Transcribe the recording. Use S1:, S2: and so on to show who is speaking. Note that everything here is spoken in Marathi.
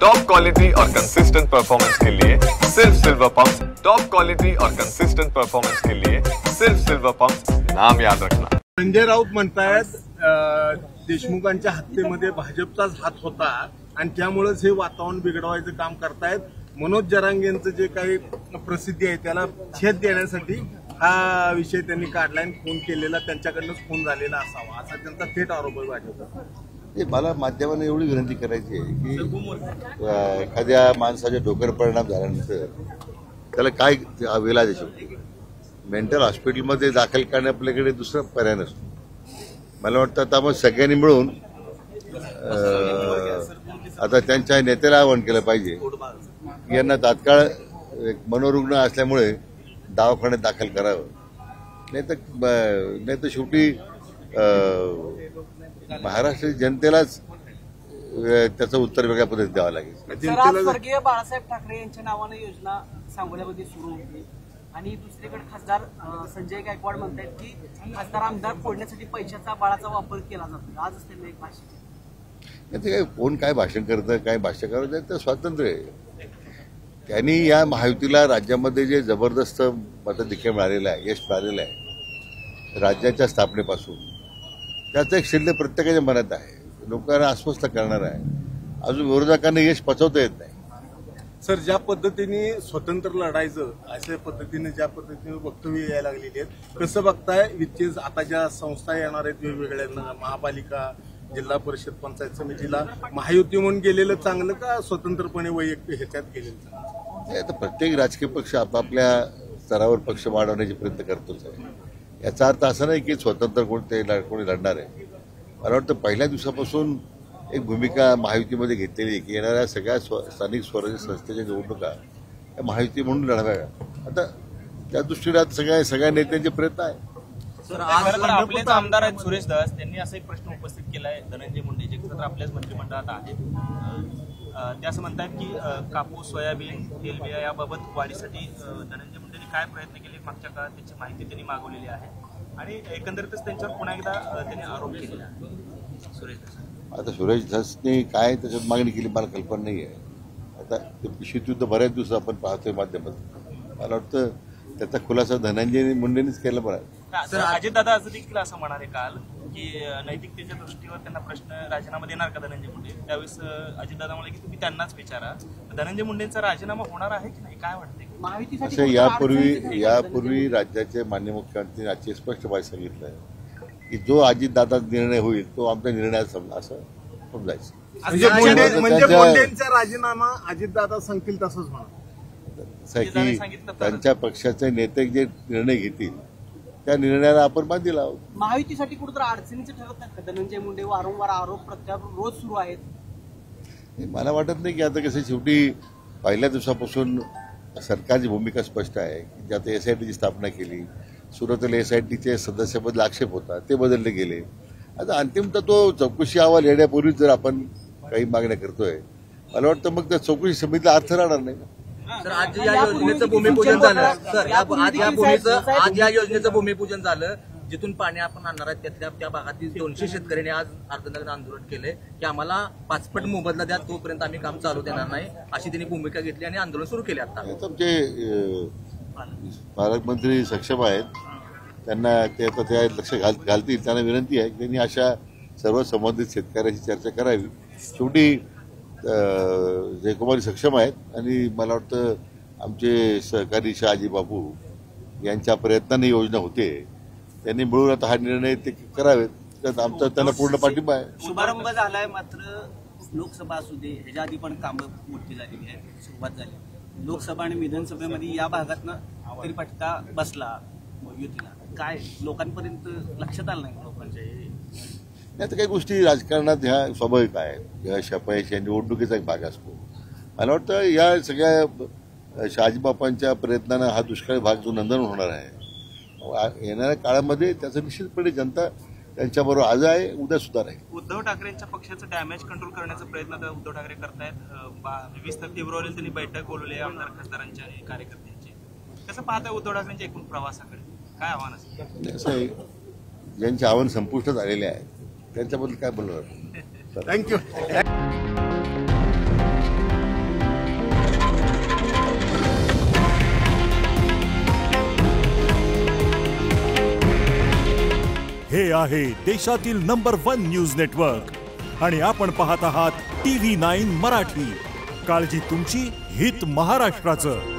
S1: टॉप क्वालिटी और कंसिस्टेंट परफॉर्मेंस के लिए सिर्फ सिल्वर पंप्स। टॉप क्वालिटी और कंसिस्टेंट परफॉर्मेंस के लिए सिर्फ सिल्वर पंप्स, नाम याद रखना।
S2: संजय राऊत म्हणतायत देशमुखांच्या हत्येमध्ये भाजपचाच हात होता आणि त्यामुळेच हे वातावरण बिघडवायचं काम करतायत। मनोज जरांगेंचं जे काही प्रसिद्धी आहे त्याला छेद देण्यासाठी हा विषय त्यांनी काढलाय। खून केलेला त्यांच्याकडूनच खून झालेला असावा असा त्यांचा थेट आरोप आहे भाजपचा।
S3: मला माध्यमांना एवढी विनंती करायची आहे की एखाद्या माणसाच्या डोक्यावर परिणाम झाल्यानंतर त्याला काय इलाज आहे? मेंटल हॉस्पिटलमध्ये दाखल करणे आपल्याकडे दुसरा पर्याय नसतो। मला वाटतं आता मग सगळ्यांनी मिळून आता त्यांच्या नेत्याला आवाहन केलं पाहिजे की यांना तात्काळ एक मनोरुग्ण असल्यामुळे दवाखान्यात दाखल करावं, नाही तर शेवटी महाराष्ट्र जनतेलाच त्याचं उत्तर वेगळ्या पद्धतीत द्यावं लागेल।
S4: स्वर्गीय बाळासाहेब ठाकरे यांच्या नावाने योजना सांगोल्यामध्ये सुरू होती आणि दुसरीकडे खासदार संजय गायकवाड म्हणतात की खासदार आमदार फोडण्यासाठी पैशाचा बाळाचा वापर केला जातो। आजच त्यांना एक भाषण
S3: काय कोण काय भाषण करतं, काय भाष्य करत तर स्वातंत्र्य आहे। त्यांनी या महायुतीला राज्यामध्ये जे जबरदस्त मताधिक्य मिळालेलं आहे, यश मिळालेलं आहे राज्याच्या स्थापनेपासून, त्याचं एक शिल्लक प्रत्येकाच्या मनात आहे, लोकांना अस्वस्थ करणार आहे। अजून विरोधकांना यश पचवता येत नाही।
S2: सर, ज्या पद्धतीने स्वतंत्र लढायचं अशा पद्धतीने ज्या पद्धतीने वक्तव्य यायला लागलेली आहेत, कसं बघताय? विशेष आता ज्या संस्था येणार आहेत वेगवेगळ्या, महापालिका, जिल्हा परिषद, पंचायत समितीला महायुती म्हणून गेलेलं चांगलं का स्वतंत्रपणे वैयक्तिक ह्याच्यात गेलेलं चांगलं?
S3: आता प्रत्येक राजकीय पक्ष आपापल्या स्तरावर पक्ष वाढवण्याचे प्रयत्न करतोच आहे। याचा अर्थ असा नाही की स्वतंत्र कोणी लढणार आहे। मला वाटतं पहिल्या दिवसापासून एक भूमिका महायुतीमध्ये घेतलेली की येणाऱ्या सगळ्या स्थानिक स्वराज्य संस्थेच्या निवडणुका या महायुती म्हणून लढवाव्या। आता त्या दृष्टीने सगळ्या नेत्यांचे प्रयत्न आहे।
S5: सर, आज आपलेच आमदार आहेत सुरेश दास, त्यांनी असा एक प्रश्न उपस्थित केला आहे धनंजय मुंडे जे तर आपल्याच मंत्रिमंडळात आहेत। ते असं म्हणतात की कापूस, सोयाबीन, तेलबिया याबाबत वाढीसाठी धनंजय मुंडेंनी काय प्रयत्न केले मागच्या काळात त्याची माहिती त्यांनी मागवलेली आहे आणि एकंदरीतच त्यांच्यावर पुन्हा एकदा त्यांनी आरोप केलेला आहे सुरेश दास।
S3: आता सुरेश दासने काय त्याच्यात मागणी केली मला कल्पना नाही आहे। आता ते पिशवीत बऱ्याच दिवस आपण पाहतोय माध्यमातून, मला वाटतं त्याचा खुलासा धनंजय मुंडेंनीच केला पाहिजे।
S5: सर, अजितदादा असं देखील असं म्हणाले काल की नैतिकतेच्या दृष्टीवर त्यांना प्रश्न राजीनामा देणार का धनंजय मुंडे? त्यावेळेस अजितदादा म्हणाले की तुम्ही त्यांनाच विचारा, धनंजय मुंडेंचा राजीनामा होणार आहे की नाही, काय वाटते?
S3: असं यापूर्वी राज्याचे माननीय मुख्यमंत्र्यांनी आजची स्पष्ट भाषेत सांगितलं आहे की जो अजितदादा निर्णय होईल तो आमचा निर्णय असं समजायचं।
S2: म्हणजे मुंडेंचा राजीनामा अजितदादा सांगतील तसंच म्हणा
S3: की त्यांच्या पक्षाचे नेते जे निर्णय घेतील त्या निर्णयाला आपण बांधील आहोत।
S4: महायुतीसाठी कुठेतरी अडचणीचं ठरत नाही का धनंजय मुंडे? वारंवार आरोप प्रत्यारोप रोज सुरू आहेत।
S3: मला वाटत नाही की आता कसं शेवटी पहिल्या दिवसापासून सरकारची भूमिका स्पष्ट आहे की ज्यात एसआयटीची स्थापना केली, सुरुवातीला एसआयटीचे सदस्यपद आक्षेप होता ते बदलले गेले। आता अंतिमतः तो चौकशी अहवाल येण्यापूर्वीच जर आपण काही मागण्या करतोय, मला वाटतं मग त्या चौकशी समितीला अर्थ राहणार नाही।
S6: सर, आज या योजनेचं भूमिपूजन झालं, सर आज या योजनेचं भूमिपूजन झालं, जिथून पाणी आपण आणणार आहे त्या भागातील 200 शेतकऱ्यांनी आज अर्धनग्न आंदोलन केले की आम्हाला 5 पट मोबदला द्या, तोपर्यंत आम्ही काम चालू देणार नाही, अशी त्यांनी भूमिका घेतली आणि आंदोलन सुरू केले। आता
S3: आमचे पालकमंत्री सक्षम आहेत, त्यांना ते आता त्या लक्ष घालतील। त्यांना विनंती आहे की त्यांनी अशा सर्व संबंधित शेतकऱ्यांशी चर्चा करावी। शेवटी जयकुमारी सक्षम आहेत आणि मला वाटतं आमचे सहकारी शहाजी बापू यांच्या प्रयत्नाने योजना होते, त्यांनी मिळून आता हा निर्णय ते करावेत, त्यात आमचा त्यांना पूर्ण पाठिंबा आहे।
S4: शुभारंभ झालाय, मात्र लोकसभा असू दे ह्याच्या आधी पण कामं मोठी झालेली आहे, सुरुवात झाली। लोकसभा आणि विधानसभेमध्ये या भागातनं तरी फटका बसला युतीला, काय लोकांपर्यंत लक्षात आलं नाही लोकांच्या?
S3: आता काही गोष्टी राजकारणात ह्या स्वाभाविक आहेत, या अपयश या निवडणुकीचा एक भाग असतो। मला वाटतं या सगळ्या शहाजीबापांच्या प्रयत्नानं हा दुष्काळी भाग जो नंदन होणार आहे, येणाऱ्या काळामध्ये त्याचं निश्चितपणे जनता त्यांच्याबरोबर आज आहे, उद्या सुद्धा राहील।
S5: उद्धव ठाकरेंच्या पक्षाचं डॅमेज कंट्रोल करण्याचा प्रयत्न आता उद्धव ठाकरे करतायत। 20 फेब्रुवारीला त्यांनी बैठक बोलवली आमदार खासदारांच्या कार्यकर्त्यांची। कसं पाहताय उद्धव ठाकरेंच्या एकूण प्रवासाकडे, काय आव्हान असेल?
S3: असं आहे, ज्यांचे आव्हान संपुष्टात आलेले आहे त्यांच्याबद्दल काय बोलणार?
S2: थँक्यू।
S7: हे आहे देशातील नंबर 1 न्यूज नेटवर्क आणि आपण पाहत आहात TV9 मराठी. काळजी तुमची, हित महाराष्ट्राचं.